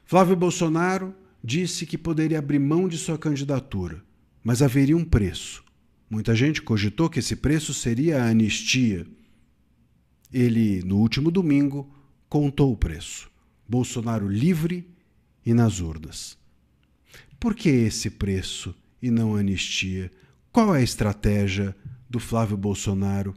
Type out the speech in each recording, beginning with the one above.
Flávio Bolsonaro disse que poderia abrir mão de sua candidatura, mas haveria um preço. Muita gente cogitou que esse preço seria a anistia. Ele, no último domingo, contou o preço. Bolsonaro livre e nas urnas. Por que esse preço e não a anistia? Qual é a estratégia do Flávio Bolsonaro?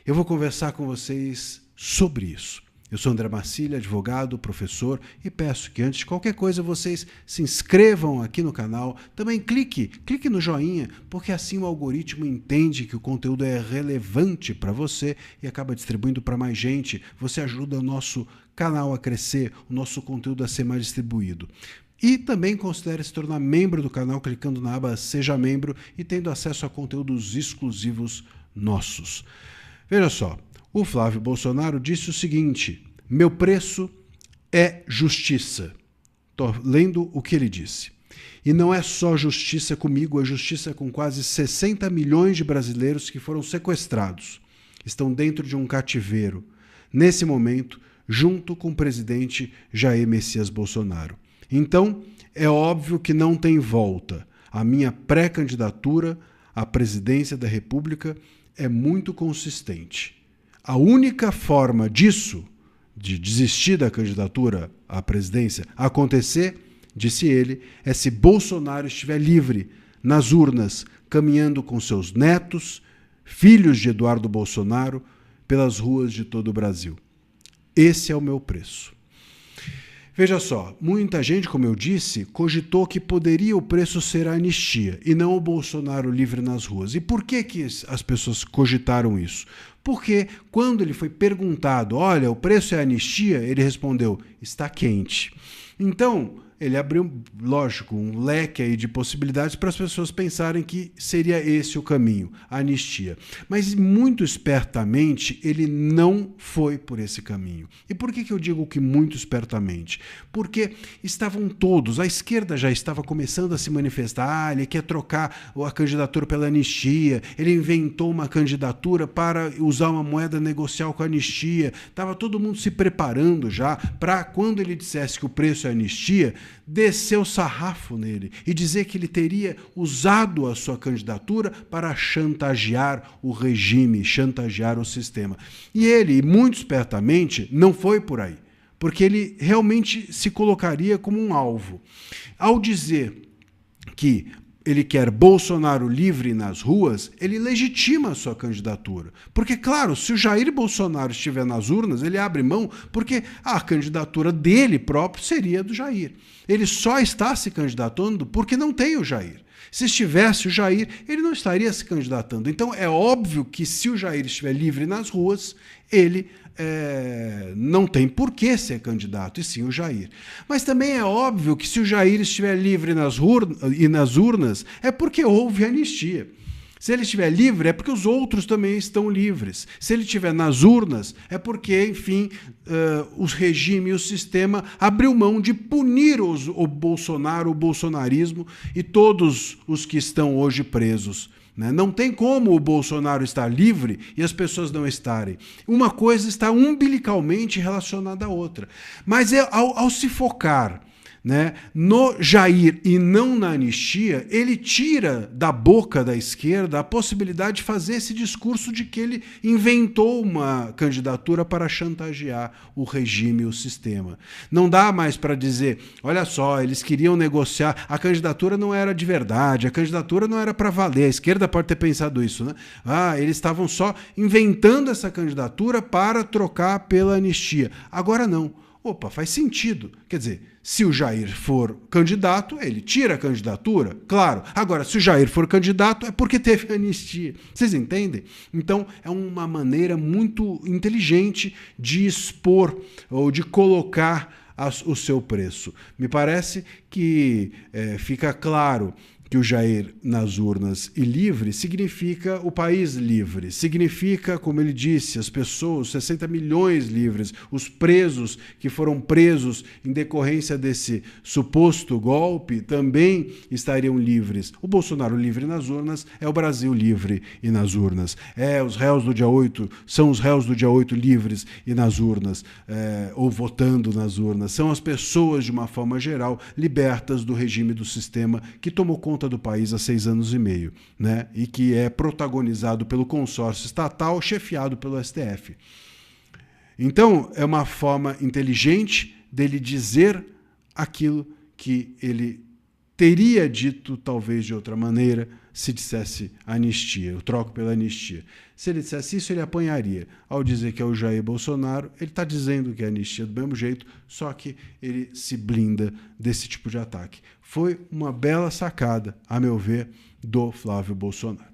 Eu vou conversar com vocês sobre isso. Eu sou André Marcília, advogado, professor, e peço que antes de qualquer coisa vocês se inscrevam aqui no canal. Também clique no joinha, porque assim o algoritmo entende que o conteúdo é relevante para você e acaba distribuindo para mais gente. Você ajuda o nosso canal a crescer, o nosso conteúdo a ser mais distribuído. E também considere se tornar membro do canal clicando na aba Seja Membro e tendo acesso a conteúdos exclusivos nossos. Veja só, o Flávio Bolsonaro disse o seguinte: meu preço é justiça. Estou lendo o que ele disse. E não é só justiça comigo, é justiça com quase 60 milhões de brasileiros que foram sequestrados. Estão dentro de um cativeiro, nesse momento, junto com o presidente Jair Messias Bolsonaro. Então, é óbvio que não tem volta. A minha pré-candidatura à presidência da República é muito consistente. A única forma disso, de desistir da candidatura à presidência, acontecer, disse ele, é se Bolsonaro estiver livre nas urnas, caminhando com seus netos, filhos de Eduardo Bolsonaro, pelas ruas de todo o Brasil. Esse é o meu preço. Veja só, muita gente, como eu disse, cogitou que poderia o preço ser a anistia e não o Bolsonaro livre nas ruas. E por que as pessoas cogitaram isso? Porque quando ele foi perguntado, olha, o preço é a anistia, ele respondeu, está quente. Então, ele abriu, lógico, um leque aí de possibilidades para as pessoas pensarem que seria esse o caminho, a anistia. Mas, muito espertamente, ele não foi por esse caminho. E por que eu digo que muito espertamente? Porque estavam todos, a esquerda já estava começando a se manifestar, ele quer trocar a candidatura pela anistia, ele inventou uma candidatura para usar uma moeda negocial com a anistia, estava todo mundo se preparando já para, quando ele dissesse que o preço é anistia, descer o sarrafo nele e dizer que ele teria usado a sua candidatura para chantagear o regime, chantagear o sistema. E ele, muito espertamente, não foi por aí, porque ele realmente se colocaria como um alvo. Ao dizer que ele quer Bolsonaro livre nas ruas, ele legitima a sua candidatura. Porque, claro, se o Jair Bolsonaro estiver nas urnas, ele abre mão, porque a candidatura dele próprio seria do Jair. Ele só está se candidatando porque não tem o Jair. Se estivesse o Jair, ele não estaria se candidatando. Então, é óbvio que se o Jair estiver livre nas ruas, ele não tem por que ser candidato, e sim o Jair. Mas também é óbvio que se o Jair estiver livre nas urnas, é porque houve anistia. Se ele estiver livre, é porque os outros também estão livres. Se ele estiver nas urnas, é porque, enfim, o regime e o sistema abriu mão de punir o Bolsonaro, o bolsonarismo e todos os que estão hoje presos. Não tem como o Bolsonaro estar livre e as pessoas não estarem. Uma coisa está umbilicalmente relacionada à outra. Mas ao se focar no Jair e não na anistia, ele tira da boca da esquerda a possibilidade de fazer esse discurso de que ele inventou uma candidatura para chantagear o regime e o sistema. Não dá mais para dizer, olha só, eles queriam negociar, a candidatura não era de verdade, a candidatura não era para valer, a esquerda pode ter pensado isso, né? Eles estavam só inventando essa candidatura para trocar pela anistia. Agora não. Opa, faz sentido. Quer dizer, se o Jair for candidato, ele tira a candidatura, claro. Agora, se o Jair for candidato, é porque teve anistia. Vocês entendem? Então, é uma maneira muito inteligente de expor ou de colocar o seu preço. Me parece que fica claro que o Jair nas urnas e livre significa o país livre, significa, como ele disse, as pessoas, 60 milhões livres, os presos que foram presos em decorrência desse suposto golpe também estariam livres. O Bolsonaro livre nas urnas é o Brasil livre e nas urnas. Os réus do dia 8 são os réus do dia 8 livres e nas urnas, ou votando nas urnas. São as pessoas, de uma forma geral, libertas do regime do sistema que tomou conta do país há 6 anos e meio, né? E que é protagonizado pelo consórcio estatal chefiado pelo STF. Então, é uma forma inteligente dele dizer aquilo que ele teria dito, talvez de outra maneira, se dissesse anistia. Eu troco pela anistia. Se ele dissesse isso, ele apanharia. Ao dizer que é o Jair Bolsonaro, ele está dizendo que é anistia do mesmo jeito, só que ele se blinda desse tipo de ataque. Foi uma bela sacada, a meu ver, do Flávio Bolsonaro.